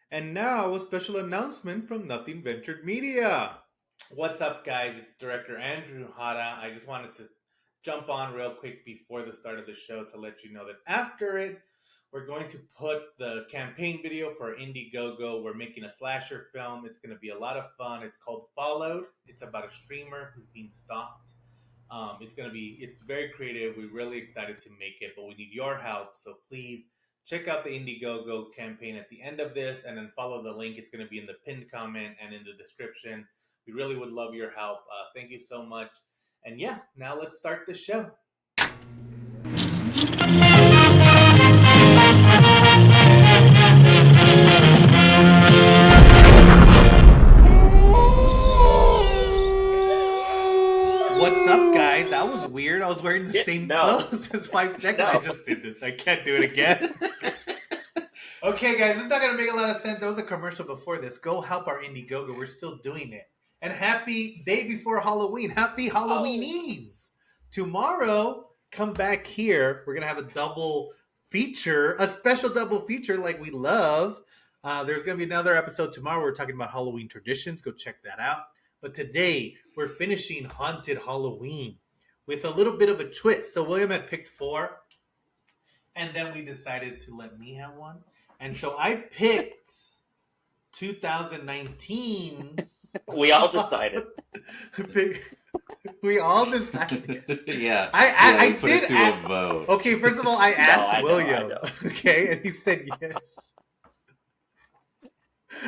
And now a special announcement from Nothing Ventured Media. What's up, guys? It's director Andrew Hara. I just wanted to jump on real quick before the start of the show to let you know that after it, we're going to put the campaign video for Indiegogo. We're making a slasher film. It's going to be a lot of fun. It's called Followed. It's about a streamer who's being stalked. It's very creative. We're really excited to make it, but we need your help. So please check out the Indiegogo campaign at the end of this and then follow the link. It's going to be in the pinned comment and in the description. We really would love your help. Thank you so much. And yeah, now let's start the show. What's up, guys? That was weird. I was wearing the same clothes as 5 seconds. I just did this. I can't do it again. Okay, guys, this is not going to make a lot of sense. There was a commercial before this. Go help our Indiegogo. We're still doing it. And happy day before Halloween. Happy Halloween Eve. Tomorrow, come back here. We're going to have a double feature, a special double feature like we love. There's going to be another episode tomorrow. We're talking about Halloween traditions. Go check that out. But today, we're finishing Haunted Halloween with a little bit of a twist. So William had picked 4, and then we decided to let me have one. And so I picked 2019's. We all decided. We all decided. Yeah. I put did it to a vote. Okay, first of all, I asked I know. William. Okay, and he said yes.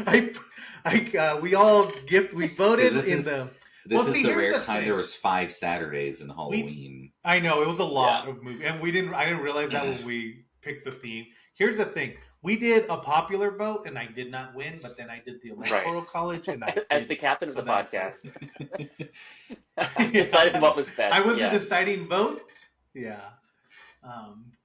We voted in the. This is see, the here's rare the time thing. there was 5 Saturdays in Halloween. I know, it was a lot of movies, and I didn't realize that when we picked the theme. Here's the thing: we did a popular vote, and I did not win, but then I did the electoral college, and I As did. the captain of So the that's podcast, decided what was best. I was the yeah. deciding vote. Yeah,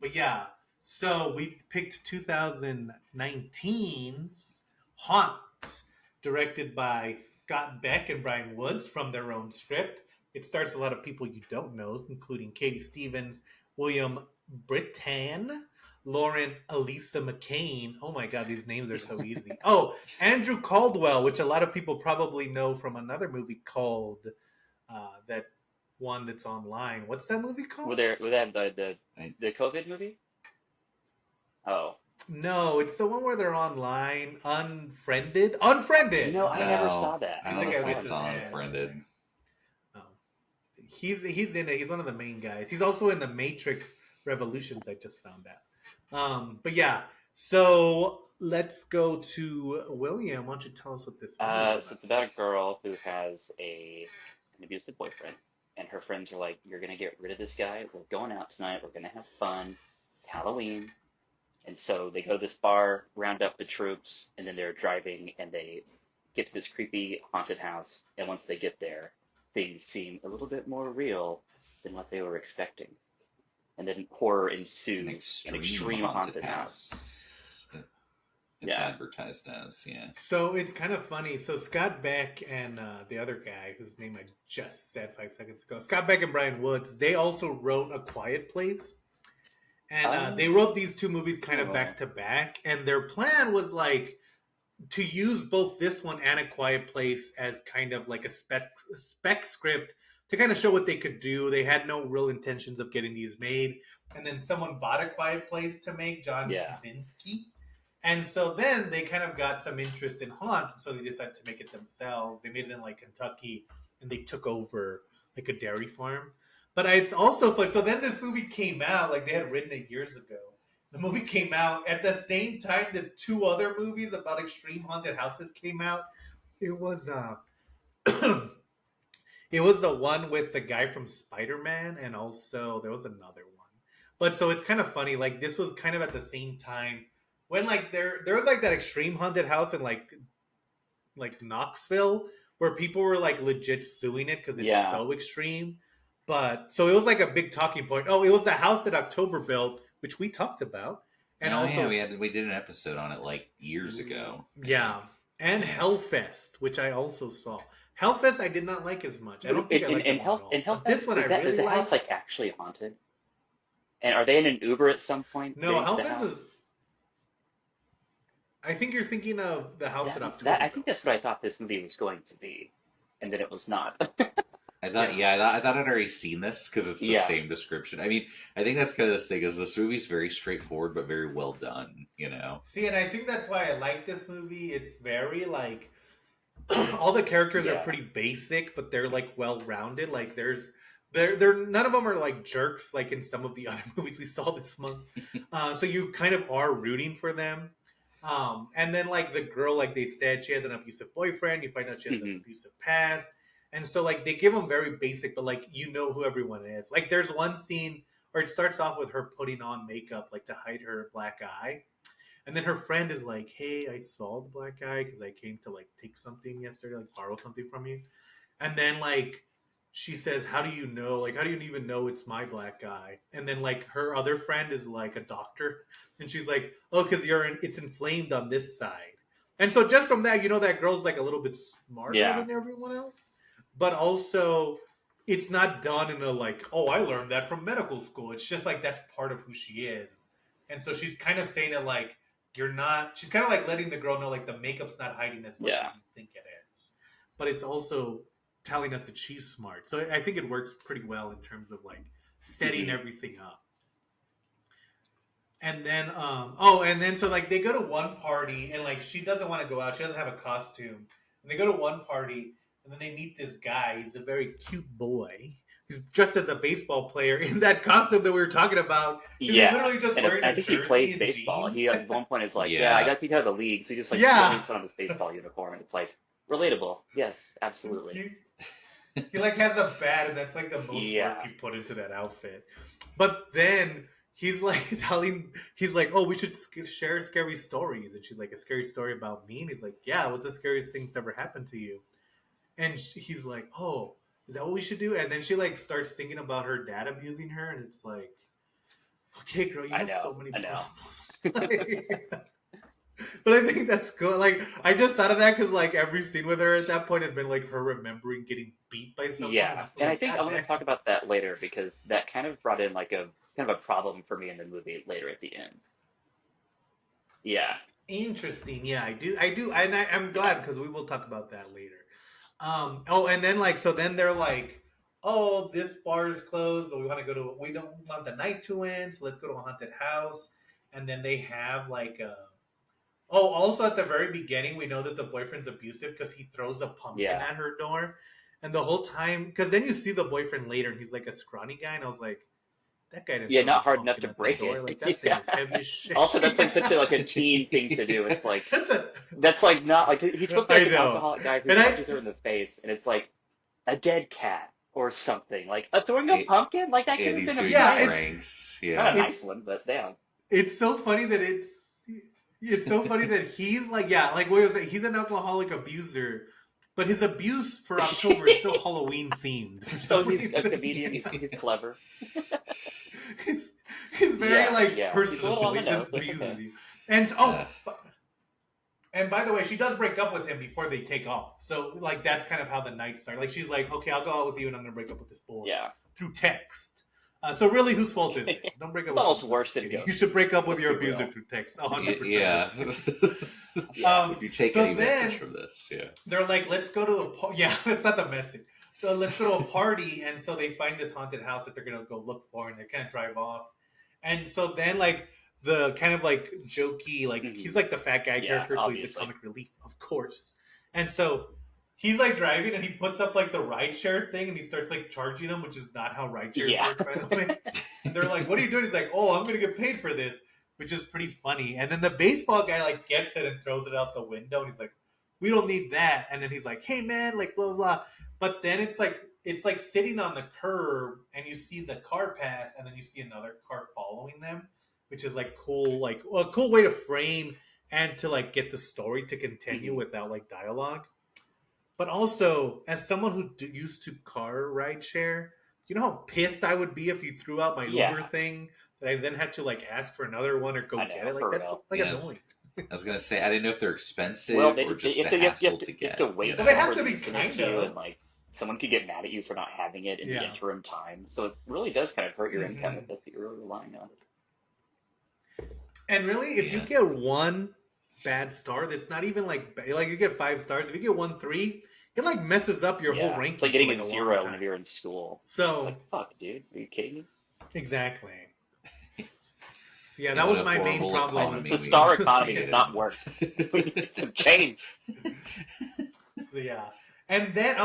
but yeah. So we picked 2019's Haunt, directed by Scott Beck and Brian Woods from their own script. It stars a lot of people you don't know, including Katie Stevens, William Brittan, Lauren Elisa McCain. Oh my God, these names are so easy. Oh, Andrew Caldwell, which a lot of people probably know from another movie called that one that's online. What's that movie called? Were they have the COVID movie? Oh. No, it's the one where they're online, unfriended. Unfriended. No, I never saw that. I He's don't the know guy if I with saw his head. Unfriended. Oh. He's in it. He's one of the main guys. He's also in the Matrix Revolutions. I just found out. But yeah, so let's go to William. Why don't you tell us what this movie is about? So it's about a girl who has an abusive boyfriend, and her friends are like, "You're gonna get rid of this guy. We're going out tonight. We're gonna have fun. It's Halloween." And so they go to this bar, round up the troops, and then they're driving, and they get to this creepy haunted house. And once they get there, things seem a little bit more real than what they were expecting. And then horror ensues. An An extreme haunted house. It's Yeah. advertised as, yeah. So it's kind of funny. So Scott Beck and the other guy, whose name I just said 5 seconds ago, Scott Beck and Brian Woods, they also wrote A Quiet Place. And they wrote these 2 movies kind of back to back. And their plan was like to use both this one and A Quiet Place as kind of like a spec script to kind of show what they could do. They had no real intentions of getting these made. And then someone bought A Quiet Place to make, John Krasinski. And so then they kind of got some interest in Haunt, so they decided to make it themselves. They made it in like Kentucky, and they took over like a dairy farm. But it's also fun. So then this movie came out, like they had written it years ago. The movie came out at the same time that 2 other movies about extreme haunted houses came out. It was it was the one with the guy from Spider-Man, and also there was another one. But so it's kind of funny. Like this was kind of at the same time when like there was like that extreme haunted house in like Knoxville where people were like legit suing it because it's so extreme. But so it was like a big talking point. Oh, it was the house that October built, which we talked about, and we did an episode on it like years ago. Yeah, and Hellfest, which I also saw. Hellfest, I did not like as much. I don't think I liked it at all. Hellfest, this one I really is the liked. house like actually haunted? And are they in an Uber at some point? No, Hellfest is. I think you're thinking of the house in That I October, think though. that's what I thought this movie was going to be, and then it was not. I thought, Yeah. yeah, I thought I'd already seen this because it's the Yeah, same description. I mean, I think that's kind of this thing is this movie's very straightforward but very well done. You know? See, and I think that's why I like this movie. It's very like all the characters are yeah, pretty basic, but they're like well rounded. Like they're none of them are like jerks like in some of the other movies we saw this month. So you kind of are rooting for them. And then like the girl, like they said, she has an abusive boyfriend. You find out she has an hmm abusive past, and so like they give them very basic, but like you know who everyone is. Like there's one scene where it starts off with her putting on makeup like to hide her black eye. And then her friend is like, "Hey, I saw the black guy because I came to like take something yesterday, like borrow something from you." And then like she says, "How do you know? Like, how do you even know it's my black guy?" And then like her other friend is like a doctor, and she's like, "Oh, because it's inflamed on this side." And so just from that, you know that girl's like a little bit smarter yeah, than everyone else, but also it's not done in a like, "Oh, I learned that from medical school." It's just like that's part of who she is, and so she's kind of saying it like you're not. She's kind of like letting the girl know like the makeup's not hiding as much yeah. as you think it is, but it's also telling us that she's smart. So I think it works pretty well in terms of like setting hmm everything up. And then and then so like they go to one party and like she doesn't want to go out. She doesn't have a costume. And they go to one party and then they meet this guy. He's a very cute boy. He's dressed as a baseball player in that costume that we were talking about. Because he's Yeah, literally just and wearing I a think he jersey plays and baseball. jeans. He at one point is like, "Yeah, I Yeah. got kicked out of the league," so he just like Yeah. literally put on his baseball uniform, and it's like relatable. Yes, absolutely. He, he like has a bat, and that's like the most work Yeah, he put into that outfit. But then he's like he's like, "Oh, we should share scary stories." And she's like, "A scary story about me?" And he's like, "Yeah, what's the scariest thing that's ever happened to you?" And he's like, "Oh, is that what we should do?" And then she like starts thinking about her dad abusing her, and it's like, "Okay, girl, you I have know, so many I know. problems." But I think that's cool. Like I just thought of that because like every scene with her at that point had been like her remembering getting beat by someone, and Yeah, I was and I like, think God I want to damn. talk about that later because that kind of brought in like a kind of a problem for me in the movie later at the end. Yeah, Interesting. Yeah, I do, and I'm yeah, glad because we will talk about that later. Oh, and then like so then they're like, oh, this bar is closed, but we want to go to. We don't want the night to end, so let's go to a haunted house. And then they have like a. Oh, also at the very beginning, we know that the boyfriend's abusive because he throws a pumpkin yeah, at her door, and the whole time, because then you see the boyfriend later, and he's like a scrawny guy, and I was like, that guy didn't yeah. throw no Not hard enough pumpkin to at the break door. it. Like that thing Yeah. is heavy as shit. Also, that's like such a like a teen thing to do. It's like That's a. that's like not like he's supposed to be I like an know, alcoholic guy who and I punches her in the face, and it's like a dead cat or something. Like throwing a It, pumpkin, like that could and have he's been a doing the yeah, nice, pranks. not a Yeah. nice it's one, but damn. it's so funny that it's so funny that he's like yeah like what was it? He's an alcoholic abuser, but his abuse for October is still Halloween themed for Oh, some he's a reason. comedian. He's clever. he's, he's very Yeah, like yeah. He's a little personable. on He the just nose, but it's okay. abuses you. And Uh, and by the way, she does break up with him before they take off. So like that's kind of how the night started. Like she's like, okay, I'll go out with you, and I'm gonna break up with this boy Yeah. through text. So really, whose fault is it? Don't break up It's with almost him. worse Just than kidding. Ghost. You should break up with Let's your be abuser real. through text. 100% yeah. of the time. Yeah. If you take So any then message from this, yeah. they're like, let's go to yeah, that's not the message. So let's go to a party, and so they find this haunted house that they're gonna go look for, and they kind of drive off. And so then like the kind of like jokey, like hmm he's like the fat guy Yeah, character, so he's a obviously. comic relief, of course. And so he's like driving, and he puts up like the rideshare thing, and he starts like charging them, which is not how rideshares Yeah. work, by the way. And they're like, "What are you doing?" He's like, "Oh, I'm gonna get paid for this," which is pretty funny. And then the baseball guy like gets it and throws it out the window, and he's like, "We don't need that." And then he's like, "Hey man, like blah blah blah." But then it's like sitting on the curb, and you see the car pass, and then you see another car following them, which is like cool, like a cool way to frame and to like get the story to continue hmm without like dialogue. But also, as someone who used to car ride share, you know how pissed I would be if you threw out my Yeah, Uber thing that I then had to like ask for another one or I go get know, it. Like for that's real. like Yes. annoying. I was gonna say I didn't know if they're Well, expensive they, or they, just you a have to, hassle to you have to get. wait Well, they have for to them be to send it kind to you, of. and like someone could get mad at you for not having it in the Yeah. interim time. So it really does kind of hurt your income hmm if that's what you're really relying on. And really, if you Yeah. get one bad star. That's not even like you get 5 stars. If you get 1-3, it like messes up your whole Yeah, ranking it's like for getting like a a long zero time. whenever you're in school. It's So like, fuck, dude, are you kidding me? exactly. So yeah, And that what was a my main horrible problem The, with economy the we star economy does created. not work. We need some change. So yeah. And then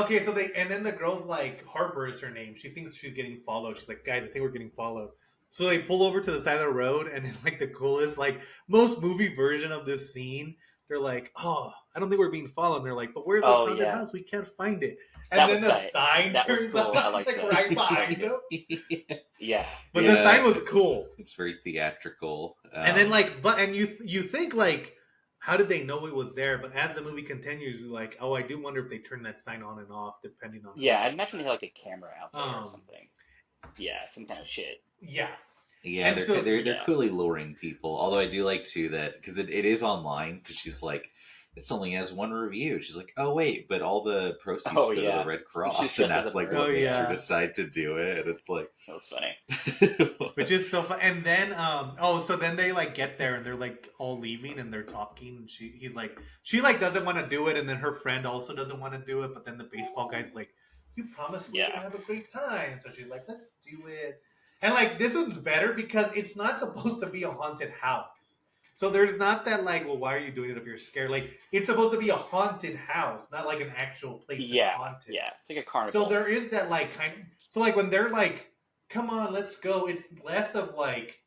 the girl's like, Harper is her name. She thinks she's getting followed. She's like, guys, I think we're getting followed. So they pull over to the side of the road, and in like the coolest, like most movie version of this scene, they're like, "Oh, I don't think we're being followed." And they're like, "But where's this Oh haunted yeah, house? We can't find it." And that then was the tight. sign That was turns cool. up I liked like that. right I behind liked them. Yeah, But the sign was it's, cool. It's very theatrical. And then you think like, how did they know it was there? But as the movie continues, you're like, oh, I do wonder if they turn that sign on and off depending on yeah. who's I imagine they had outside. like a camera out there or something. Yeah, some kind of shit. Yeah. Yeah, And so they're yeah. clearly luring people. Although I do like too that because it is online because she's like, this only has 1 review. She's like, oh wait, but all the proceeds Oh go to yeah, the Red she's Cross, dressed and as that's a like nurse. what Oh makes her yeah. decide to do it. And it's like, That was funny. Which is so fun. And then so then they like get there and they're like all leaving and they're talking and he's like she like doesn't want to do it and then her friend also doesn't want to do it, but then the baseball guy's like, you promised we were Yeah. gonna have a great time. So she's like, let's do it. And like this one's better because it's not supposed to be a haunted house. So there's not that like, well, why are you doing it if you're scared? Like it's supposed to be a haunted house, not like an actual place that's Yeah, haunted. yeah. It's like a carnival. So there is that like kind of so like when they're like, come on, let's go. It's less of like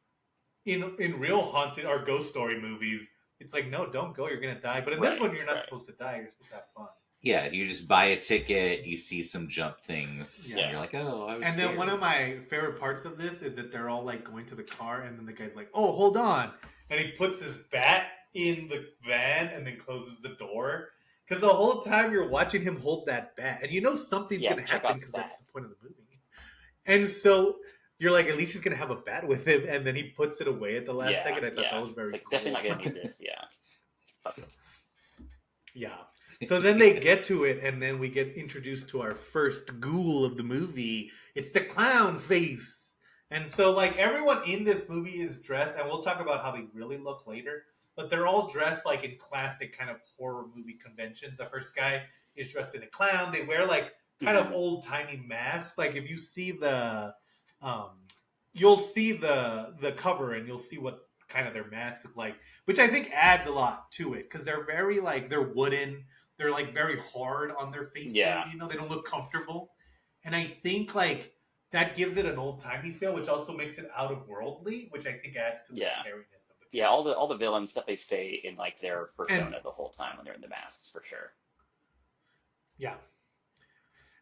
in real haunted or ghost story movies. It's like, no, don't go. You're gonna die. But in this Right, one, you're not right. supposed to die. You're supposed to have fun. yeah, you just buy a ticket, you see some jump things, Yeah. and you're like, oh, I was And then scared. one of my favorite parts of this is that they're all like going to the car, and then the guy's like, "Oh, hold on," and he puts his bat in the van and then closes the door. Because the whole time you're watching him hold that bat, and you know something's Yeah, gonna check happen out because the that's bat. the point of the movie. And so you're like, at least he's gonna have a bat with him, and then he puts it away at the last Yeah, second. I thought yeah. that was very Like cool. definitely not gonna need this. Yeah. Fuck it. Yeah. So then they get to it, and then we get introduced to our first ghoul of the movie. It's the clown face. And so, like, everyone in this movie is dressed, and we'll talk about how they really look later, but they're all dressed like in classic kind of horror movie conventions. The first guy is dressed in a clown. They wear like kind of Mhm. old timey masks. Like, if you see you'll see the cover, and you'll see what kind of their masks look like, which I think adds a lot to it because they're very like they're wooden. They're like very hard on their faces. Yeah. You know, they don't look comfortable, and I think like that gives it an old timey feel, which also makes it out of worldly, which I think adds to the Yeah. scariness of the Yeah, all the villains that they stay in like their persona And- the whole time when they're in the masks for sure. Yeah.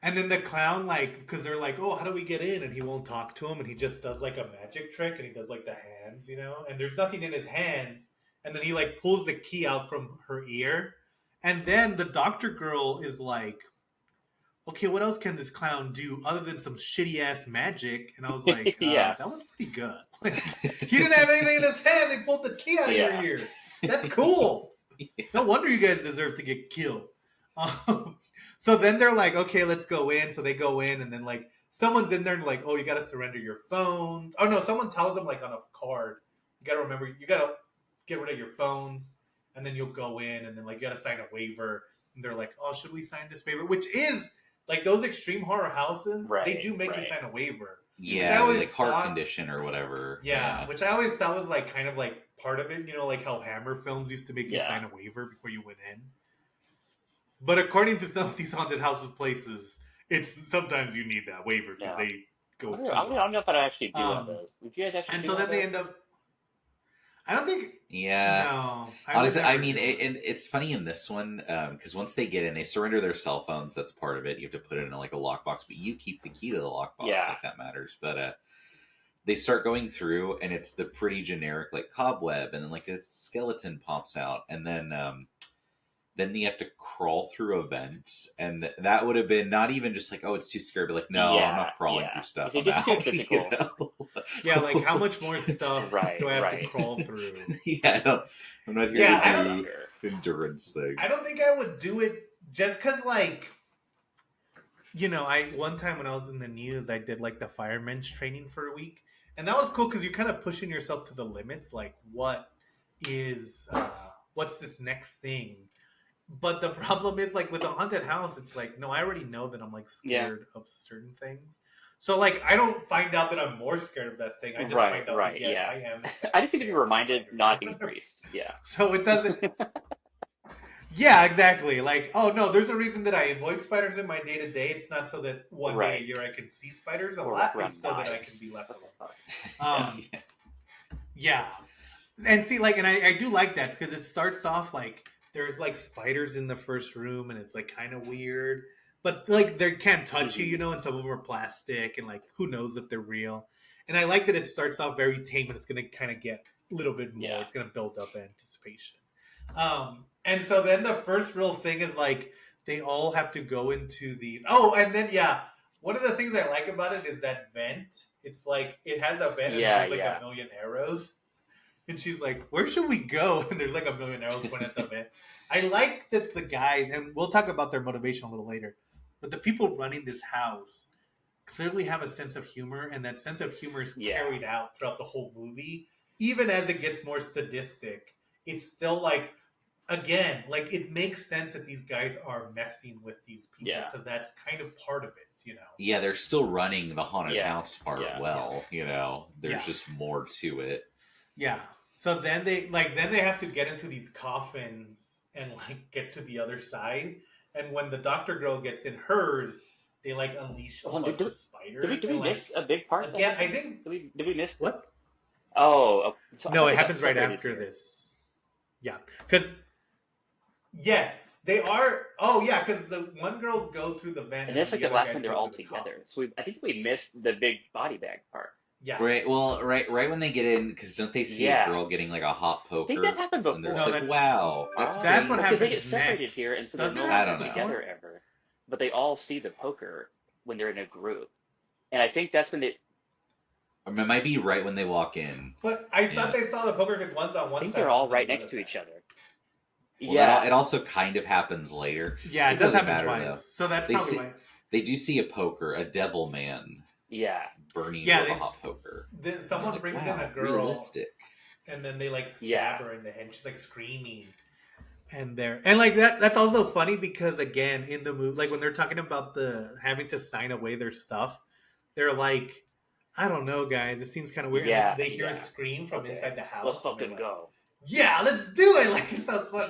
And then the clown, like, because they're like, oh, how do we get in? And he won't talk to him, and he just does like a magic trick, and he does like the hands, you know, and there's nothing in his hands, and then he like pulls the key out from her ear, and then the doctor girl is like, okay, what else can this clown do other than some shitty ass magic? And I was like, Yeah. that was pretty good. He didn't have anything in his hands. He pulled the key out of Yeah. your ear. That's cool. No wonder you guys deserve to get killed. So then they're like, okay, let's go in. So they go in, and then like someone's in there and like, oh, you got to surrender your phone. Oh no, someone tells them like on a card, you got to remember, you got to get rid of your phones, and then you'll go in, and then like you got to sign a waiver. And they're like, oh, should we sign this waiver? Which is like those extreme horror houses, they Right, do make you right. sign a waiver. Yeah, always like heart thought- condition or whatever. Yeah, which I always thought was like kind of like part of it, you know, like how Hammer films used to make you Yeah. sign a waiver before you went in. But according to some of these haunted houses places, it's sometimes you need that waiver because Yeah. they go I too. don't know if I'd actually do one of Um, those. Would you guys actually And do so one then of they those? end up. I don't think. Yeah. No. would Honestly, I never mean, do it. it's funny in this one because once they get in, they surrender their cell phones. That's part of it. You have to put it in like a lockbox, but you keep the key to the lockbox. Yeah. Like that matters. But they start going through, and it's the pretty generic like cobweb, and then like a skeleton pops out, and then you have to crawl through a vent, and that would have been not even just like, oh, it's too scary, but like, no, I'm Yeah, not crawling yeah. through stuff. If it I'm gets too out, physical. know? Yeah, like how much more stuff Right, do I have right. to crawl through? Yeah, I'm not here Yeah, I to don't- do endurance things. I don't think I would do it just because, like, you know, one time when I was in the news, I did like the firemen's training for a week, and that was cool because you're kind of pushing yourself to the limits. Like, what is what's this next thing? But the problem is, like, with a haunted house, it's like, no, I already know that I'm like Yeah. scared of certain things. So like, I don't find out that I'm more scared of that thing. I just Right, find out right, that yes, yeah. I am in fact I just need to be scared of reminded, spiders. not increased. Yeah. So it doesn't. Yeah, exactly. Like, oh no, there's a reason that I avoid spiders in my day to day. It's not so that one day a Right. year I can see spiders a Or lot. walk around It's so that I knives. can be left What the alone. fuck? Um, yeah, and see, like, and I do like that because it starts off like there's like spiders in the first room, and it's like kind of weird, but like they can't touch you, Mhm. you know, and some of them are plastic, and like who knows if they're real. And I like that it starts off very tame, and it's gonna kind of get a little bit more. Yeah. It's gonna build up anticipation. And so then the first real thing is like they all have to go into these. Oh, and then yeah, one of the things I like about it is that vent. It's like it has a vent, and then Yeah, there's like yeah. a million arrows. And she's like, "Where should we go?" And there's like a million arrows pointing at the vent. I like that the guy, and we'll talk about their motivation a little later, but the people running this house clearly have a sense of humor, and that sense of humor is Yeah. carried out throughout the whole movie. Even as it gets more sadistic, it's still like, again, like it makes sense that these guys are messing with these people Yeah. because that's kind of part of it, you know. Yeah, they're still running the haunted Yeah, house part yeah, well. You know, there's Yeah. just more to it. Yeah. So then they have to get into these coffins and like get to the other side. And when the doctor girl gets in hers, they like unleash a Hold on, bunch did- of spiders. Did we and, like, miss a big part? that again, I happened? think Did we miss what? Oh, so I No, thought it they got happens right separated after here. this. Yeah, because yes, they are. Oh yeah, because the one girls go through the vent, And that's like the the other last guys time they're go all through the together. coffins. So I think we missed the big body bag part. Yeah. Right. Well, right when they get in, because don't they see Yeah. a girl getting like a hot I poker? think that happened And they're before. just No, like, that's- "Wow, that's Oh, That's what crazy." because they happens get separated next. here, and so Does they're it no happen longer before? together ever. But they all see the poker when they're in a group, and I think that's when they. Or it might be right when they walk in. But I thought Yeah. they saw the poker because one's on I one think side. they're all one's on right the next other to side. each other. Well, Yeah. it also kind of happens later. Yeah, it, It does doesn't happen matter, twice. though. So that's They probably see- why. They do see a poker, a devil man Yeah. burning Yeah, with a they- hot poker. Then And someone they're like, brings wow, in a girl, realistic. and then they like stab Yeah. her in the head. She's like screaming, and like that's also funny because again in the movie, like when they're talking about the having to sign away their stuff, they're like, I don't know, guys, it seems kind of weird. Yeah, And then they hear yeah. a scream from Okay. inside the house. Let's and they're fucking like, go. Yeah, let's do it. Like it sounds fun.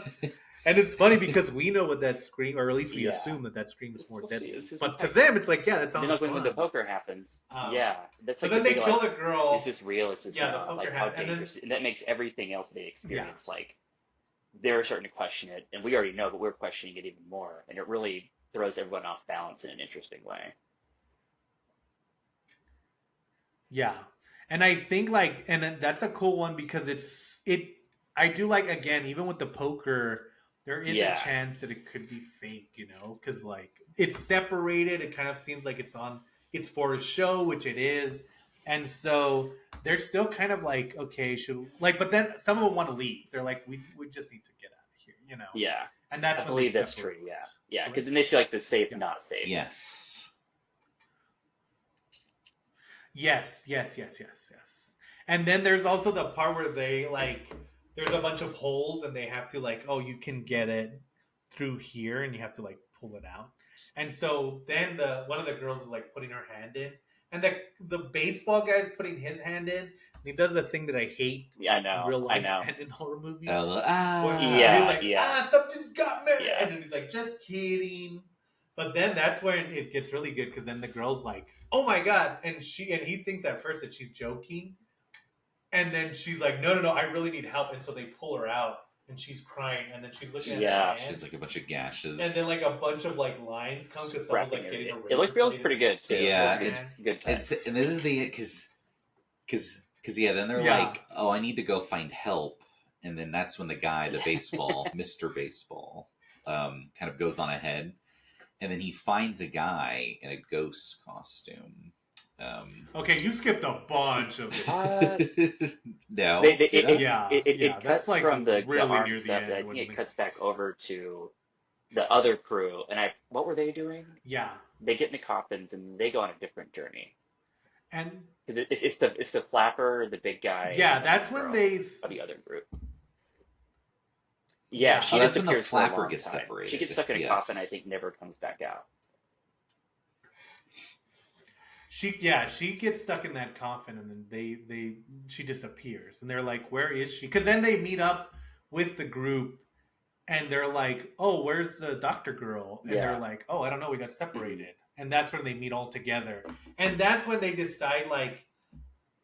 And it's funny because we know what that scream, or at least we Yeah. assume that scream is more Let's see, deadly. this is But to infectious. them, it's like, yeah, that And sounds then like fun. when the poker happens, yeah, that's So like then the they big, kill like, the girl. is this real? Is this Yeah, the not? poker Like how happens, and then- dangerous? And that makes everything else they experience like they're starting to question it, and we already know, but we're questioning it even more, and it really throws everyone off balance in an interesting way. Yeah. And I think like, and then that's a cool one because I do like, again, even with the poker, there is Yeah. a chance that it could be fake, you know, because like it's separated. It kind of seems like it's for a show, which it is. And so they're still kind of like, okay, but then some of them want to leave. They're like, we just need to get out of here, you know? Yeah, And that's I when believe they that's true. separate. Yeah, yeah, because then they see like the safe, Yeah. not safe. Yes. Yes. And then there's also the part where they like there's a bunch of holes and they have to like, oh, you can get it through here and you have to like pull it out. And so then one of the girls is like putting her hand in, and the baseball guy's putting his hand in, and he does the thing that I hate Yeah, I in know. real life I know. and in horror movies. Uh, Where Yeah, he's like, yeah. something's got me. Yeah. And then he's like, just kidding. But then that's when it gets really good because then the girl's like, oh my God. And he thinks at first that she's joking. And then she's like, no, I really need help. And so they pull her out and she's crying. And then she's looking at Yeah. her She's hands. like a bunch of gashes. And then like a bunch of like lines come because someone's Wrapping like getting a it. razor It looked real blade pretty and good too. sticking Yeah, her It was hand. good cut. And this is the because yeah, then they're Yeah. like, oh, I need to go find help, and then that's when the guy, the baseball, Mr. Baseball, kind of goes on ahead, and then he finds a guy in a ghost costume. Okay, you skipped a bunch of it. No, It Yeah, cuts that's like from the really arm near the stuff. end I think when it they- cuts back over to the other crew. And what were they doing? Yeah. They get in the coffins and they go on a different journey. And 'Cause it's the flapper, the big guy. yeah, and that's the when girl they of the other group. Yeah, Yeah. she Oh, that's when the disappears for a flapper long gets time. She separated. gets stuck in a coffin, I Yes. think, never comes back out. She gets stuck in that coffin, and then she disappears, and they're like, "Where is she?" Because then they meet up with the group, and they're like, "Oh, where's the doctor girl?" And they're Yeah. like, "Oh, I don't know, we got Mhm. separated." And that's when they meet all together, and that's when they decide like,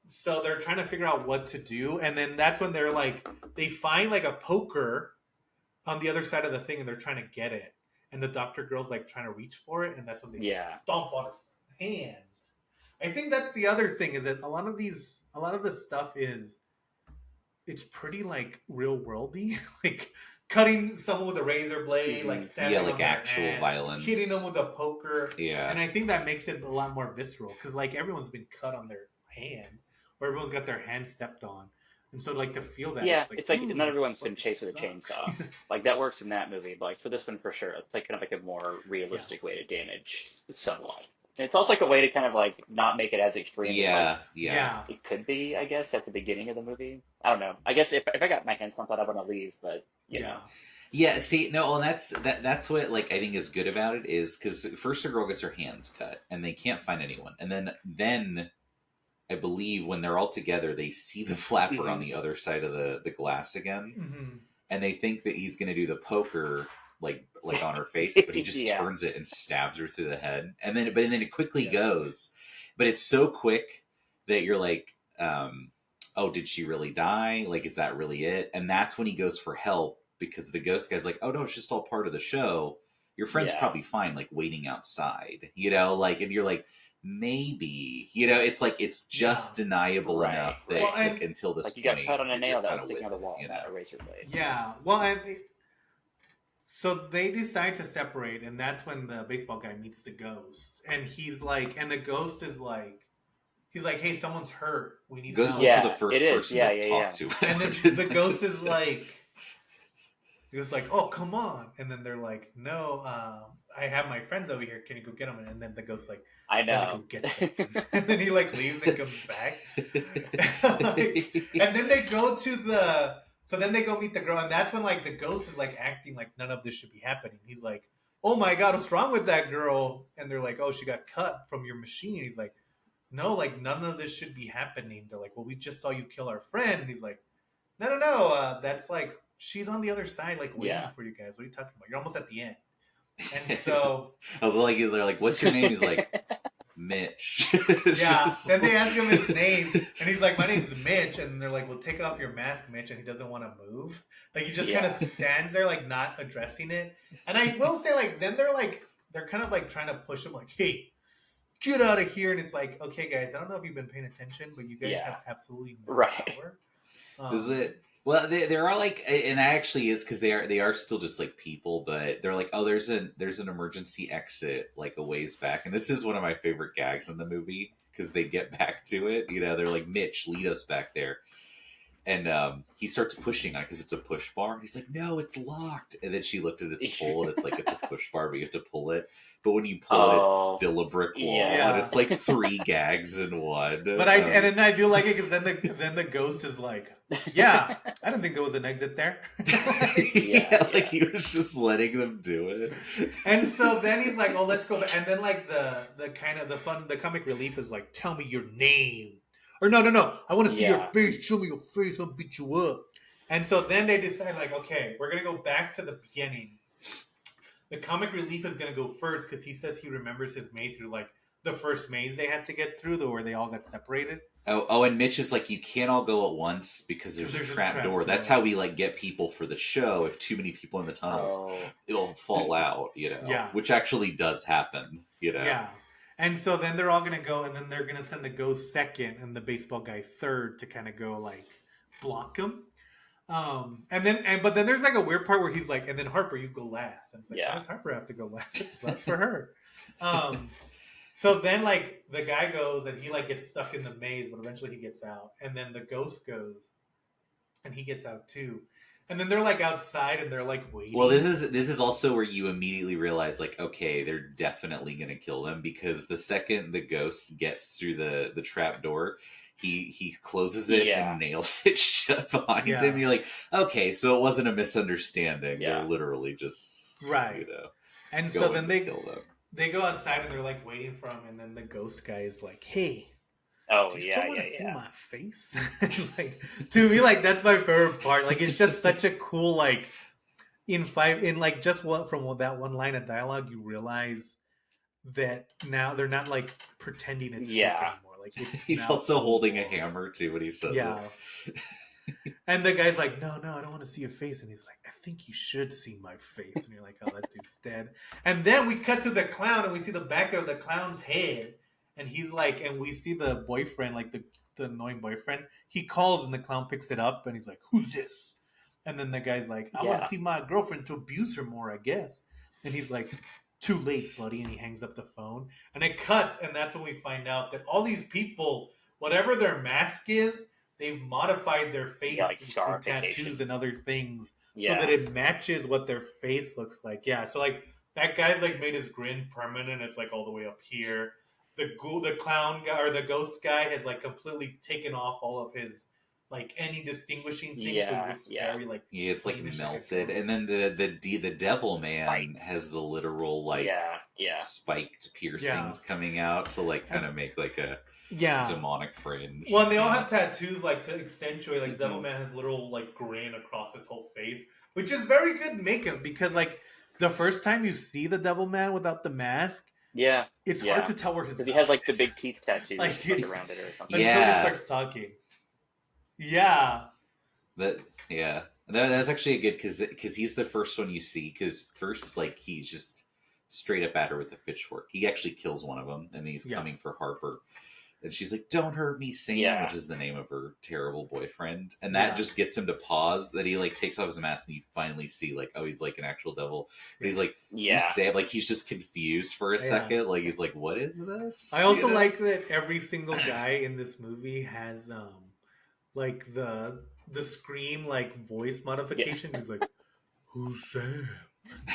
so they're trying to figure out what to do, and then that's when they're like, they find like a poker on the other side of the thing, and they're trying to get it, and the doctor girl's like trying to reach for it, and that's when they Yeah. stomp on her hands. I think that's the other thing, is that a lot of this stuff is, it's pretty like real worldy, like cutting someone with a razor blade, like Mhm. stabbing Yeah, them like on their actual hand, violence. hitting them with a poker, Yeah. and I think that makes it a lot more visceral, because like everyone's been cut on their hand, or everyone's got their hand stepped on, and so like to feel that, Yeah, it's like, it's like ooh, not it's everyone's been fucking chased with a sucks. chainsaw. Like that works in that movie, but like for this one for sure, it's like kind of like a more Yeah. realistic way to damage someone. And it's also like a way to kind of like not make it as extreme as like Yeah. it could be, I guess, at the beginning of the movie. I don't know. I guess if I got my hands pumped out, I want to leave, but you know. Yeah, see, no, and that's what like I think is good about it, is because first the girl gets her hands cut and they can't find anyone, and then I believe when they're all together they see the flapper on Mhm. the other side of the glass again, Mhm. and they think that he's going to do the poker like on her face, but he just Yeah. turns it and stabs her through the head, and then it quickly Yeah. goes, but it's so quick that you're like, oh, did she really die? Like, is that really it? And that's when he goes for help, because the ghost guy's like, oh no, it's just all part of the show. Your friend's Yeah. probably fine, like waiting outside, like, and you're like, maybe, it's like it's just deniable Right, enough that Well, and- like until this Like you got point cut on a you're nail that kinda was sticking with out the it, wall, not a razor blade. Yeah. Well, and so they decide to separate, and that's when the baseball guy meets the ghost, and he's like, and the ghost is like, he's like, "Hey, someone's hurt. We need Ghost is help." Yeah, also the first it is. person Yeah, to yeah, talk to. And then the ghost is like, he was like, "Oh, come on!" And then they're like, "No, I have my friends over here. Can you go get them?" And then the ghost's like, I "Let me know. go get something." And then he like leaves and comes back. And then they go to the. So then they go meet the girl, and that's when like the ghost is like acting like none of this should be happening. He's like, "Oh my god, what's wrong with that girl?" And they're like, "Oh, she got cut from your machine." He's like, "No, like none of this should be happening." They're like, "Well, we just saw you kill our friend." And he's like, "No, no, no. That's like she's on the other side, like waiting Yeah. for you guys. What are you talking about? You're almost at the end." And so I was like, they're like, "What's your name?" He's like, "Mitch." It's yeah, just then they like- ask him his name, and he's like, "My name's Mitch," and they're like, "Well, take off your mask, Mitch," and he doesn't want to move. Like he just kind Yeah. of stands there, like not addressing it. And I will say, like, then they're kind of like trying to push him, like, "Hey, get out of here!" And it's like, okay, guys, I don't know if you've been paying attention, but you guys Yeah. have absolutely no Right. power. Is it? Well, there are like, and that actually is because they are still just like people, but they're like, oh, there's an emergency exit like a ways back, and this is one of my favorite gags in the movie because they get back to it. They're like, Mitch, lead us back there, and he starts pushing on it because it's a push bar. He's like, no, it's locked, and then she looked at its pull, and it's like it's a push bar, but you have to pull it. But when you pull it, Oh, it's still a brick wall, yeah. and it's like 3 gags in one. But and then I do like it because then the ghost is like, yeah, I didn't think there was an exit there. yeah, like yeah. he was just letting them do it. And so then he's like, "Oh, let's go back." And then like the kind of the comic relief is like, "Tell me your name," or no, I want to see your Yeah. face. Show me your face. I'll beat you up. And so then they decide like, okay, we're gonna go back to the beginning. The comic relief is gonna go first because he says he remembers his maze through like the first maze they had to get through, where they all got separated. Oh, and Mitch is like, you can't all go at once because there's a trap door. That's how we like get people for the show. If too many people in the tunnels, Oh, it'll fall out. Yeah. Which actually does happen. Yeah. And so then they're all gonna go, and then they're gonna send the ghost second and the baseball guy third to kind of go like block him. But then there's like a weird part where he's like, and then Harper, you go last. And it's like, Yeah. why does Harper have to go last? It sucks for her. So then like the guy goes and he like gets stuck in the maze, but eventually he gets out. And then the ghost goes and he gets out too. And then they're like outside and they're like waiting. Well, this is also where you immediately realize like, okay, they're definitely gonna kill them, because the second the ghost gets through the trap door, he closes it Yeah. and nails it shut behind Yeah. him. You're like, okay, so it wasn't a misunderstanding. Yeah. They're literally just Right. you know, And so going then to they kill them. they go outside and they're like waiting for him, and then the ghost guy is like, "Hey, Oh do you yeah, still want yeah, to see yeah. my face?" Like, to me, like that's my favorite part. Like it's just such a cool like in like just that one line of dialogue, you realize that now they're not like pretending it's fake Yeah. anymore. Like it's He's now also holding a full-blown. hammer too when he says Yeah. it. And the guy's like, no, I don't want to see your face. And he's like, I think you should see my face. And you're like, oh, that dude's dead. And then we cut to the clown and we see the back of the clown's head. And he's like, and we see the boyfriend, like the annoying boyfriend. He calls and the clown picks it up and he's like, who's this? And then the guy's like, I want to Yeah. see my girlfriend to abuse her more, I guess. And he's like, too late, buddy. And he hangs up the phone. And it cuts. And that's when we find out that all these people, whatever their mask is, they've modified their face Yeah, like through scarification. tattoos and other things Yeah. so that it matches what their face looks like. Yeah, so like that guy's like made his grin permanent. It's like all the way up here. The clown guy or the ghost guy has like completely taken off all of his like any distinguishing things. So Yeah, it looks yeah. very like Yeah, it's like plainish, like a melted, ghost. and then the devil man Right. has the literal like yeah. spiked piercings coming out to like kind of make like a Yeah. demonic fringe. Well, and they all have tattoos like to accentuate. Like Mhm. Devil Man has literal like grin across his whole face, which is very good makeup because like the first time you see the Devil Man without the mask, Yeah. it's Yeah. hard to tell where his Because he mouth has like the is. big teeth tattoos Like, like, it's- around it or something. until Yeah. he starts talking. Yeah, That's actually a good because he's the first one you see because first like he's just straight up at her with a pitchfork. He actually kills one of them, and then he's Yeah. coming for Harper. And she's like, "Don't hurt me, Sam," Yeah. which is the name of her terrible boyfriend. And that Yeah. just gets him to pause. That he like takes off his mask, and you finally see like, oh, he's like an actual devil. But he's like, "You Yeah. Sam," like he's just confused for a Yeah. second. Like he's like, "What is this?" I also You know? like that every single guy in this movie has like the scream like voice modification. He's like, "Who's Sam?"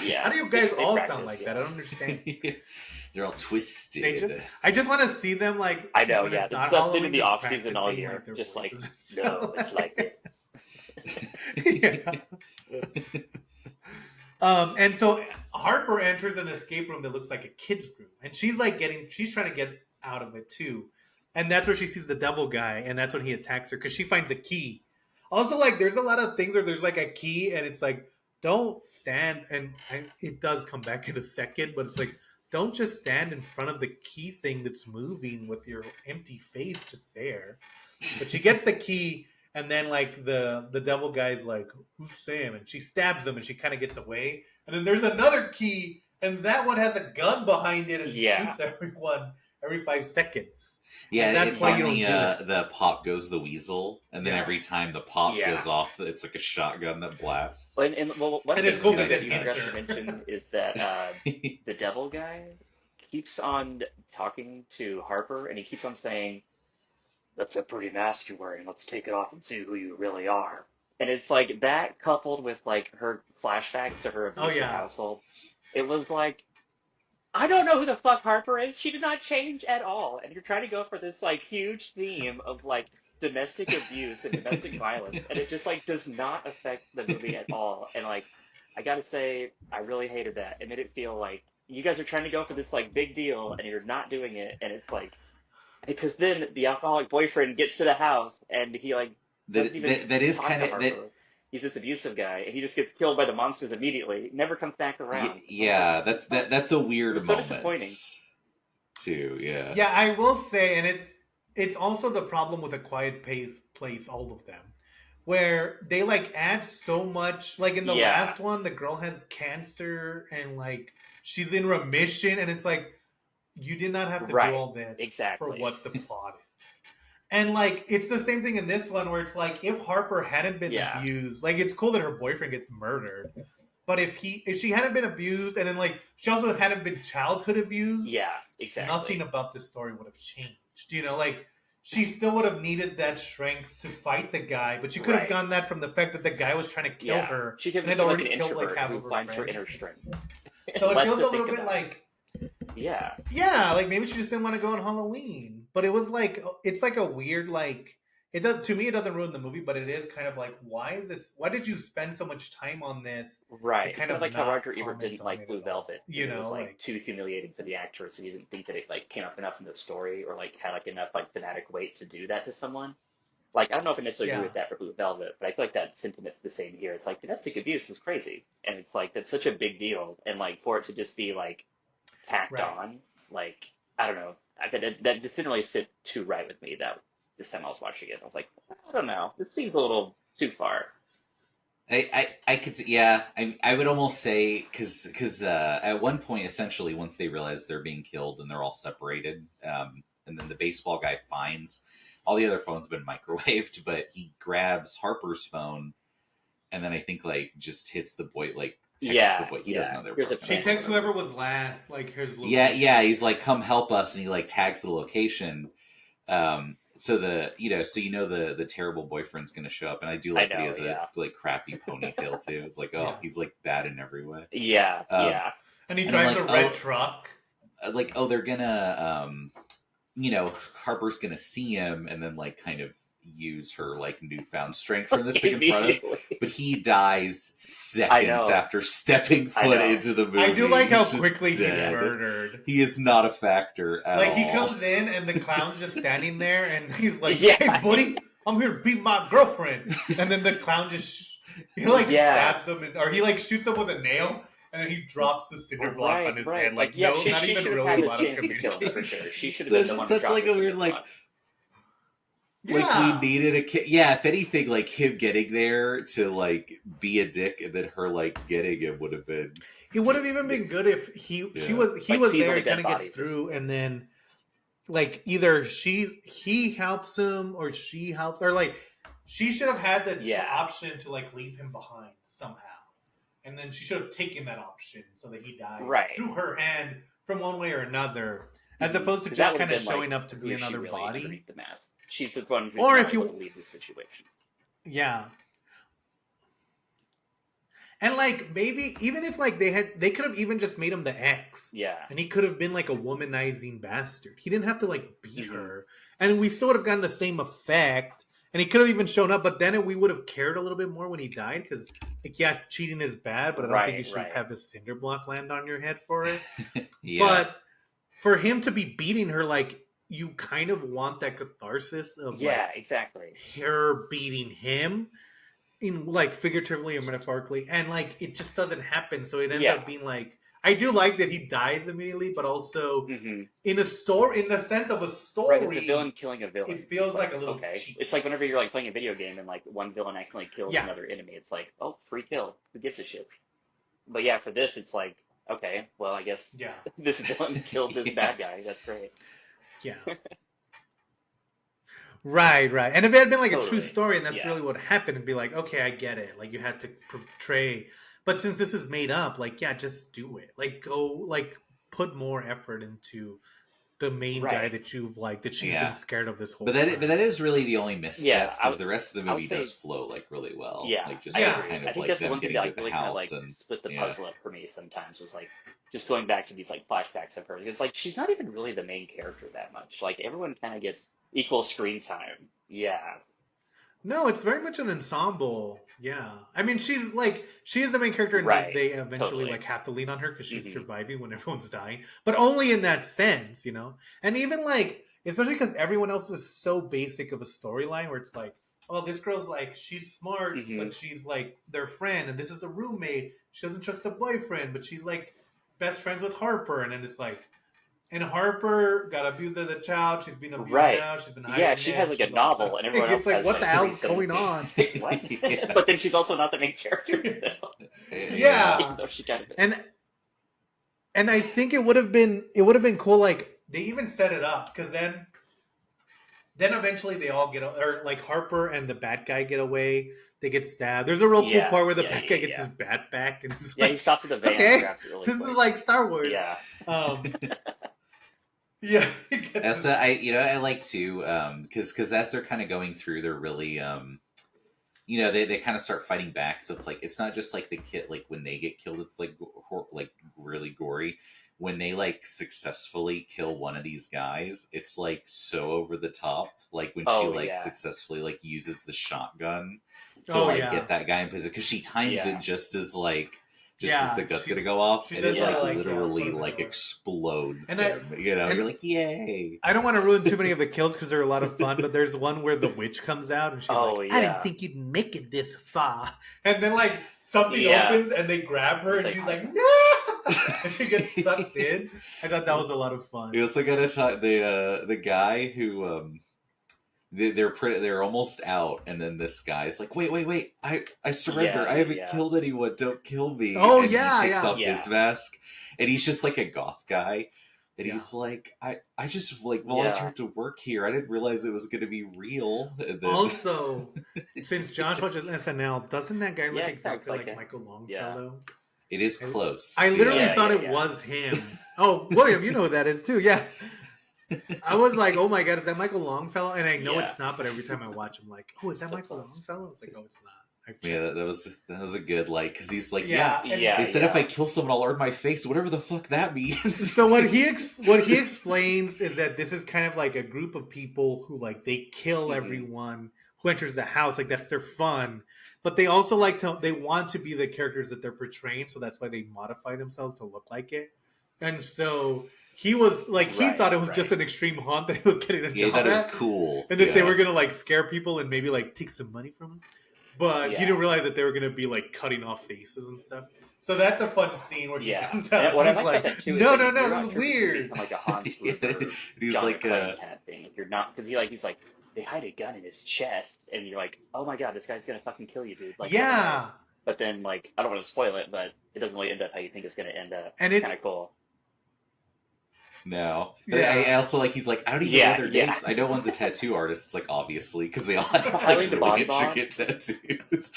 Yeah. How do you guys They all practice, sound like yeah. that? I don't understand. They're all twisted. They just- I just want to see them like. I know, when yeah. it's The not stuff Halloween, in the just off-season all practicing, year. their Just like, voices. no, it's like Yeah. it. And so Harper enters an escape room that looks like a kid's room, and she's trying to get out of it too, and that's where she sees the devil guy, and that's when he attacks her because she finds a key. Also, like there's a lot of things where there's like a key, and it's like don't stand, and it does come back in a second, but it's like don't just stand in front of the key thing that's moving with your empty face just there. But she gets the key. And then, like, the devil guy's like, who's Sam? And she stabs him, and she kind of gets away. And then there's another key, and that one has a gun behind it and Yeah. shoots everyone every 5 seconds. Yeah, And that's it's why on you don't do that. the pop goes the weasel, and then Yeah. every time the pop Yeah. goes off, it's like a shotgun that blasts. Well, one And thing it's cool too 'cause that it you hits forgot to her. mention is that the devil guy keeps on talking to Harper, and he keeps on saying, "That's a pretty mask you're wearing. Let's take it off and see who you really are." And it's like that coupled with like her flashbacks to her abusive yeah. household. It was like, I don't know who the fuck Harper is. She did not change at all. And you're trying to go for this like huge theme of like domestic abuse and domestic violence, and it just like does not affect the movie at all. And like, I gotta say, I really hated that. It made it feel like you guys are trying to go for this like big deal, and you're not doing it. And it's like, because then the alcoholic boyfriend gets to the house, and he like doesn't even that is talk to kind of that. Harper. He's this abusive guy, and he just gets killed by the monsters immediately. Never comes back around. Yeah, that's a weird It's so moment. disappointing. Too, yeah. Yeah, I will say, and it's also the problem with A Quiet Place, all of them, where they like add so much. Like in the Yeah. last one, the girl has cancer and like she's in remission, and it's like you did not have to Right, do all this exactly. for what the plot is. And like it's the same thing in this one where it's like if Harper hadn't been Yeah. abused, like it's cool that her boyfriend gets murdered. But if she hadn't been abused and then like she also hadn't been childhood abused, Yeah, exactly. nothing about this story would have changed. You know, like she still would have needed that strength to fight the guy, but she could have Right. gotten that from the fact that the guy was trying to kill Yeah. her. She could and have had been like already an killed like introvert half who of her finds her friends. inner strength. So it Less feels to a little think bit about. like, Yeah. yeah, like maybe she just didn't want to go on Halloween. but it was like it's like a weird like it does to me. It doesn't ruin the movie, but it is kind of like why is this? Why did you spend so much time on this to Right. It's kind kind of of like how not Roger Ebert comment didn't on like it Blue at all? Velvet You because it was know, like like too humiliating for the actress, and he didn't think that it like came up enough in the story or like had like enough like thematic weight to do that to someone. Like I don't know if I necessarily agree yeah, with that for Blue Velvet, but I feel like that sentiment's the same here. It's like domestic abuse is crazy, and it's like that's such a big deal, and like for it to just be like tacked right. on, like I don't know, that just didn't really sit too right with me. That this time I was watching it, I was like, I don't know, this seems a little too far. I could see, yeah, I would almost say because at one point essentially once they realize they're being killed and they're all separated, and then the baseball guy finds all the other phones have been microwaved, but he grabs Harper's phone and then I think like just hits the boy, like texts the Yeah, boy. He doesn't yeah. know they're Here's a broken She up or texts pen. whoever whatever. was last, like here's Yeah, yeah, location. he's like come help us and he like tags the location. So the the terrible boyfriend's gonna show up, and I do I like that he know, has a yeah. like crappy ponytail too. It's like, oh, Yeah, he's like bad in every way. Yeah, Um, yeah. and he and I'm drives a like, red oh, truck. they're gonna Harper's gonna see him and then like kind of use her like newfound strength from this to confront him, Immediately. but he dies I seconds know. after stepping I foot know. into the movie. I do like how He's just quickly he's Yeah. dead. murdered. He is not a factor at Like he all. comes in and the clown's just standing there, and he's like, Yeah. "Hey, buddy, I'm here to beat my girlfriend." And then the clown just he like Yeah. stabs him, or he like shoots him with a nail, and then he drops the cinder block on Right, his head. right. Like, Like, yeah, no, not she even should have really had a the lot of chance to kill him for communication. sure. She should have So been it's the just one to such drop like the a cinder weird like block. like we Yeah, needed a kid. Yeah, if anything, like him getting there to like be a dick, and then her like getting him would have been. it would have even been good if Yeah. he Like was sees all there. the He kind dead of gets bodies. through, and then like either he helps him or she helps, or like she should have had the Yeah. option to like leave him behind somehow, and then she should have taken that option so that he dies Right. through her hand from one way or another, as Mhm. opposed to 'Cause that just would have kind of been showing like, up to who be is she another really body. underneath the mask? She's the one who's Or not if able to you, leave the situation. yeah, and like maybe even if like they could have even just made him the X, Yeah. and he could have been like a womanizing bastard. He didn't have to like beat Mhm. her, and we still would have gotten the same effect. And he could have even shown up, but then we would have cared a little bit more when he died because, like, yeah, cheating is bad, but I don't think you Right, should right. have a cinder block land on your head for it. Yeah. But for him to be beating her, like, you kind of want that catharsis of Yeah, like exactly. her beating him in like figuratively or metaphorically, and like it just doesn't happen. So it ends Yeah. up being like I do like that he dies immediately, but also hmm in a story, in the sense of a Right, story, it's a villain killing a villain. it feels It's like a little okay. cheap. It's like whenever you're like playing a video game and like one villain accidentally kills Yeah, another enemy, it's like, oh, free kill. Who gives a shit? But yeah, for this, it's like, okay, well, I guess yeah, this villain killed this Yeah. bad guy. That's great. yeah. Right, right. And if it had been like a true Totally. story and that's Yeah. really what happened, it'd be like, okay, I get it. Like you had to portray, but since this is made up, like yeah, just do it. Like go, like put more effort into the main guy Right. that you've like that she's Yeah. been scared of this whole But time. that is really the only Yeah, misstep because the rest of the I movie would say, does flow like really well. yeah, Like just I Yeah. like agree. kind I of think like that's the them one thing getting that to like the really kind of house like and split the yeah. puzzle up for me sometimes was like just going back to these like flashbacks of her because like she's not even really the main character that much. Like everyone kind of gets equal screen time. Yeah. No, it's very much an ensemble. Yeah, I mean, she is the main character, and Right. they eventually Totally. like have to lean on her because she's hmm surviving when everyone's dying, but only in that sense, you know. And even like, especially because everyone else is so basic of a storyline, where it's like, oh, this girl's like she's smart, hmm but she's like their friend, and this is a roommate. She doesn't trust the boyfriend, but she's like best friends with Harper, and then it's like. And Harper got abused as a child. She's been abused Right. now. She's been Yeah, hiding she it. has like a She's also novel, and everyone else it's like has what like the hell's 37. going on? Wait, what? Yeah. But then she's also not the main character still, Yeah. even though she kind of is. And I think it would have been cool. Like they even set it up because then eventually they all get or like Harper and the bad guy get away. They get stabbed. There's a real cool Yeah, part where the yeah, bad yeah, guy gets yeah. his bat back and it's Yeah, he like, stops at the van and okay, grabs it really this quick. is like Star Wars. Yeah. Um, yeah. he gets That's his- I like to because as they're kind of going through, they're really they kind of start fighting back. So it's like it's not just like the kid like when they get killed, it's like like really gory. when they like successfully kill one of these guys, it's like so over the top. Like when she Oh like yeah, successfully like uses the shotgun to Oh like yeah, get that guy in position, because she times Yeah. it just as like just as yeah. the gut's She gonna go off, she and does it Yeah. that like like yeah, literally put him in like order. explodes And I him. You know, and you're like, yay. I don't want to ruin too many of the kills because they're a lot of fun, but there's one where the witch comes out and she's Oh, like, "I didn't yeah. think you'd make it this far," and then like something Yeah. opens and they grab her It's and she's like, like, "No!" and she gets sucked in. I thought that was a lot of fun. We also gotta talk the guy who they're almost out, and then this guy's like, wait, I surrender. I haven't Yeah. killed anyone. Don't kill me. Oh, and yeah, he takes yeah. off his mask, and he's just like a goth guy. And Yeah. he's like, I just like Yeah. volunteered to work here. I didn't realize it was going to be real. And then, Also, since Josh watches SNL, doesn't that guy look Yeah, it sounds exactly like like it. Michael Yeah. Longfellow? it is close. I literally Yeah, thought yeah, it yeah. was him. Oh, William, you know who that is too. Yeah. I was like, oh my God, is that Michael Longfellow? And I know Yeah. it's not, but every time I watch, I'm like, oh, is that So Michael close. Longfellow? I was like, oh, it's not. I've checked. Yeah, that was a good like, because he's like, Yeah, yeah. and- Yeah. They said if yeah. I kill someone, I'll earn my face. Whatever the fuck that means. So what he explains is that this is kind of like a group of people who like they kill Mhm. everyone who enters the house, like that's their fun. But they also they want to be the characters that they're portraying, so that's why they modify themselves to look like it. And so he was like he Right, thought it was right. just an extreme haunt that he was getting a Yeah, he job thought it was at, cool. and that they Yeah. were gonna like scare people and maybe like take some money from them. But Yeah. he didn't realize that they were gonna be like cutting off faces and stuff. So that's a fun scene where he Yeah. comes out And and what I he's like like, about that too is no, that no, you're no, not this is sure if you're weird. become like a Hans Yeah. Gruber, He's John like, McClane kind of thing. If you're not, because he's like, they hide a gun in his chest, and you're like, oh my God, this guy's gonna fucking kill you, dude. Like, Yeah. But then, like, I don't want to spoil it, but it doesn't really end up how you think it's gonna end up. And it- kind of cool. No. Yeah. I also like, he's like, I don't even Yeah, know their yeah. names. I know one's a tattoo artist. It's like, obviously, because they all have Probably like the really Bon Bon. intricate tattoos.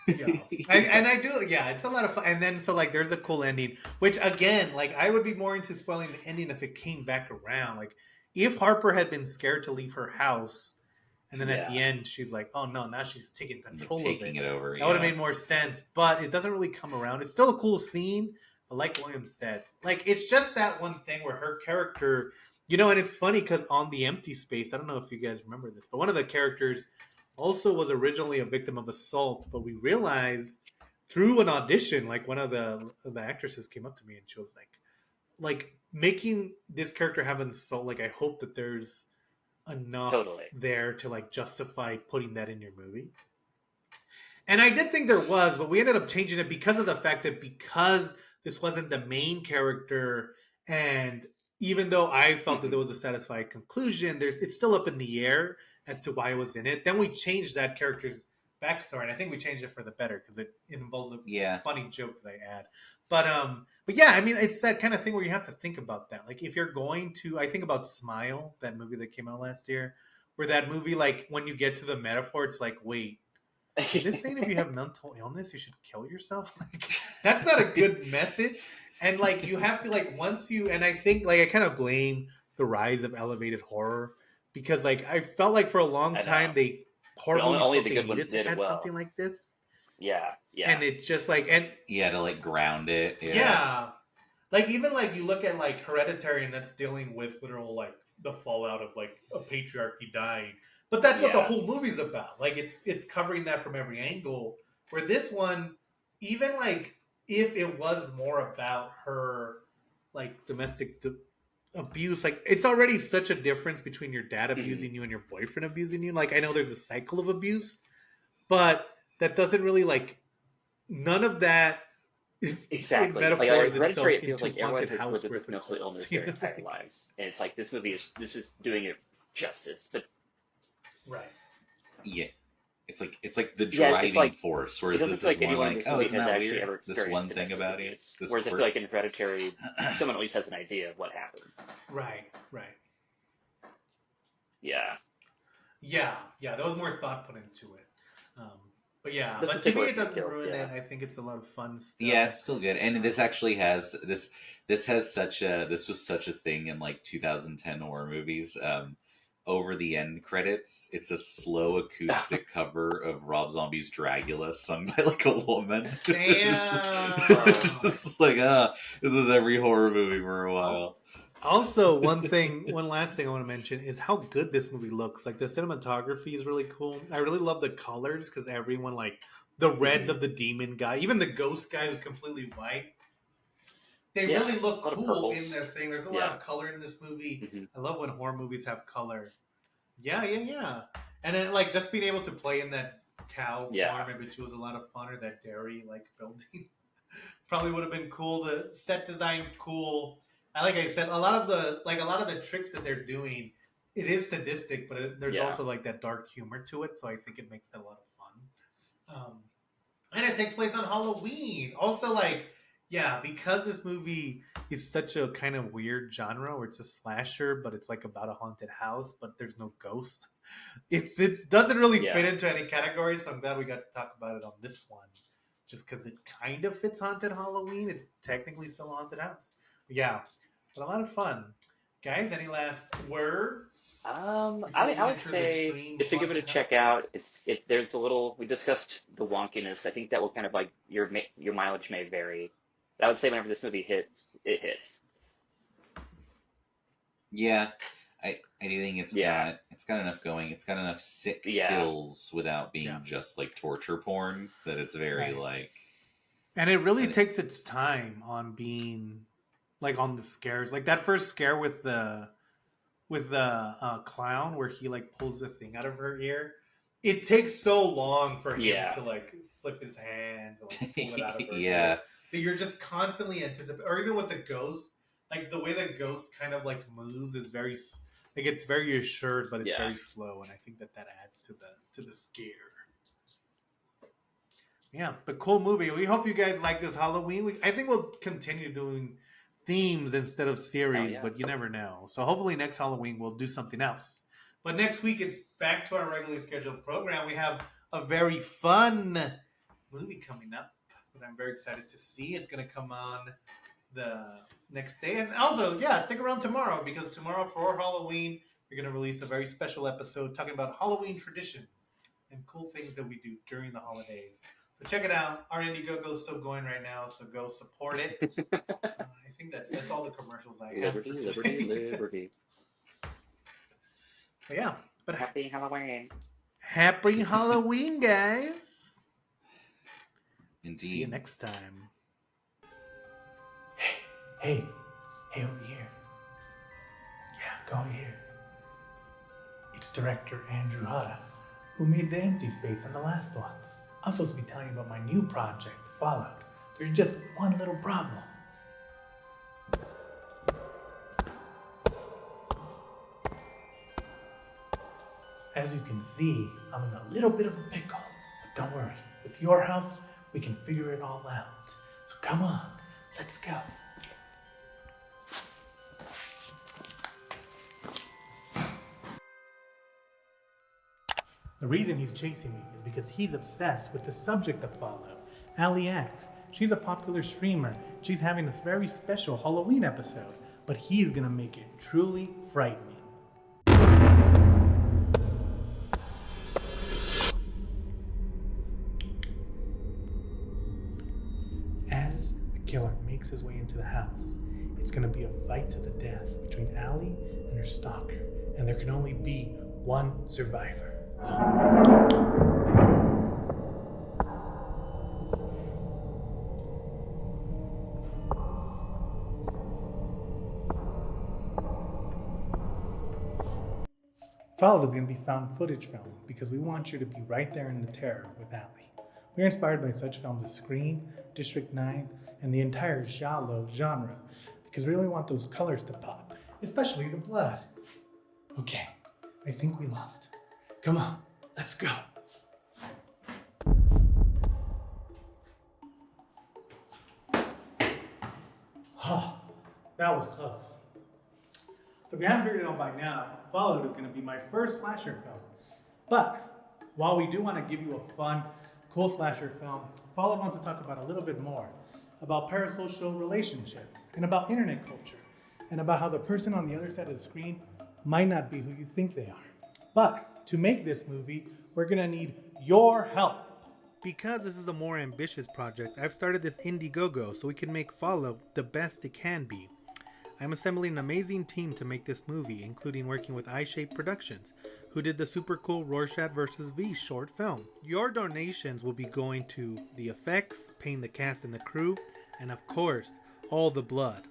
Yeah. And I do, yeah, it's a lot of fun. And then, so like, there's a cool ending, which again, like, I would be more into spoiling the ending if it came back around. Like, if Harper had been scared to leave her house, and then at Yeah. the end, she's like, oh no, now she's taking control Taking of it over. That would have made more sense, but it doesn't really come around. It's still a cool scene, but like William said, like it's just that one thing where her character, you know, and it's funny because on The Empty Space, I don't know if you guys remember this, but one of the characters also was originally a victim of assault, but we realized through an audition, like one of the actresses came up to me and she was like making this character have an assault. Like I hope that there's enough Totally. there to like justify putting that in your movie. And I did think there was, but we ended up changing it because of the fact that because this wasn't the main character, and even though I felt that there was a satisfying conclusion, it's still up in the air as to why it was in it. Then we changed that character's backstory, and I think we changed it for the better because it involves a Yeah. funny joke that I add. But yeah, I mean, it's that kind of thing where you have to think about that. Like, if you're going to, I think about Smile, that movie that came out last year, where that movie, like, when you get to the metaphor, it's like, wait, is this saying if you have mental illness, you should kill yourself? Like, that's not a good message. And like, you have to like once you, and I think like I kind of blame the rise of elevated horror because like I felt like for a long I know. time horror But only- movies only felt the they good ones needed to did it add well. something like this, Yeah. and it's just like Yeah, to like ground it. yeah. Like even like you look at like Hereditary, and that's dealing with literal like the fallout of like a patriarchy dying. But that's what the Yeah. whole movie's about. Like it's covering that from every angle. Where this one, even like if it was more about her like domestic abuse, like it's already such a difference between your dad abusing you and your boyfriend abusing you. Like I know there's a cycle of abuse, but that doesn't really like none of that is Exactly. in Like metaphors itself Hereditary, it feels into like everyone haunted has house lived with worth this of mental illness you their know, entire like- lives, and it's like this is doing it justice. But Right. Yeah. It's like the Yeah, it's driving like- force, it whereas doesn't this feel is like more anyone in like, this oh, movie isn't has that actually weird? ever This experienced one thing domestic about it. abuse. This Whereas I feel quirk. like in Hereditary, someone at least has an idea of what happens. Right. Yeah. Yeah. There was more thought put into it. But yeah, This but to me particular it doesn't detail, ruin yeah. it. I think it's a lot of fun stuff. Yeah, it's still good. And this actually has this has such a this was such a thing in like 2010 horror movies. over the end credits, it's a slow acoustic cover of Rob Zombie's Dragula sung by like a woman. Damn. It's just like, this is every horror movie for a while. Also, one last thing I want to mention is how good this movie looks. Like the cinematography is really cool. I really love the colors because everyone, like the reds of the demon guy, even the ghost guy who's completely white. They Yeah, really look a lot of cool purples. in their thing. There's a lot Yeah. of color in this movie. Mhm. I love when horror movies have color. Yeah. And then like just being able to play in that cow Yeah. farm, which was a lot of fun, or that dairy like building. Probably would have been cool. The set design's cool. Like I said, a lot of the tricks that they're doing, it is sadistic, but there's Yeah. also like that dark humor to it. So I think it makes it a lot of fun. And it takes place on Halloween. Also, like, yeah, because this movie is such a kind of weird genre where it's a slasher, but it's like about a haunted house, but there's no ghost. It doesn't really Yeah. fit into any category, so I'm glad we got to talk about it on this one. Just because it kind of fits haunted Halloween, it's technically still a haunted house. But yeah, but a lot of fun. Guys, any last words? I before we would enter the say dream just to give it a haunted check house? out. There's a little. We discussed the wonkiness. I think that will kind of like your mileage may vary. But I would say whenever this movie hits, it hits. Yeah, I do think it's Yeah. got enough going. It's got enough sick Yeah. kills without being Yeah. just like torture porn that it's very Right. like. And it really And it- takes its time on being like on the scares. Like that first scare with the clown where he like pulls the thing out of her ear. It takes so long for him Yeah. to like flip his hands and like pull it out of her Yeah. ear that you're just constantly anticipating. Or even with the ghost, like the way the ghost kind of like moves is very like it's very assured, but it's Yeah. very slow, and I think that adds to the scare. Yeah, but cool movie. We hope you guys like this Halloween. I think we'll continue doing themes instead of series, yeah. but you never know. So hopefully next Halloween we'll do something else. But next week it's back to our regularly scheduled program. We have a very fun movie coming up that I'm very excited to see. It's going to come on the next day. And also, yeah, stick around tomorrow because tomorrow for Halloween, we're going to release a very special episode talking about Halloween traditions and cool things that we do during the holidays. So check it out. Our Indiegogo is still going right now, so go support it. I think that's all the commercials I have Liberty, for today. liberty. But yeah, but Happy Halloween. happy Halloween, guys. Indeed. See you next time. Hey, over here. Yeah, go over here. It's director Andrew Hutta, who made the empty space in the last ones. I'm supposed to be telling you about my new project, Fallout. There's just one little problem. As you can see, I'm in a little bit of a pickle. But don't worry, with your help, we can figure it all out. So come on, let's go. The reason he's chasing me is because he's obsessed with the subject of Fallout, Ali X. She's a popular streamer. She's having this very special Halloween episode, but he's gonna make it truly frightening. As the killer makes his way into the house, it's gonna be a fight to the death between Ali and her stalker, and there can only be one survivor. Fallout is going to be found footage film because we want you to be right there in the terror with Ali. We're inspired by such films as Scream, District 9, and the entire giallo genre because we really want those colors to pop, especially the blood. Okay, I think we lost him. Come on, let's go. Oh, that was close. So if you haven't figured it out by now, Fallout is going to be my first slasher film. But while we do want to give you a fun, cool slasher film, Fallout wants to talk about a little bit more about parasocial relationships and about internet culture and about how the person on the other side of the screen might not be who you think they are. But to make this movie, we're gonna need your help. Because this is a more ambitious project, I've started this Indiegogo so we can make Fallout the best it can be. I'm assembling an amazing team to make this movie, including working with iShape Productions, who did the super cool Rorschach vs. V short film. Your donations will be going to the effects, paying the cast and the crew, and of course, all the blood.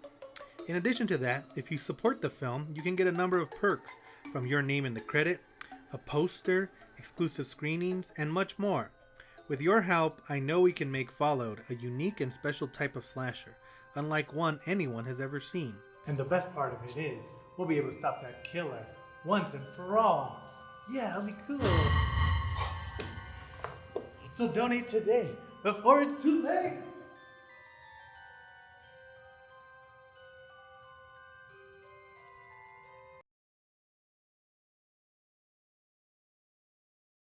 In addition to that, if you support the film, you can get a number of perks, from your name in the credit, a poster, exclusive screenings, and much more. With your help, I know we can make Fallout a unique and special type of slasher, unlike one anyone has ever seen. And the best part of it is, we'll be able to stop that killer once and for all. Yeah, that'll be cool. So donate today, before it's too late.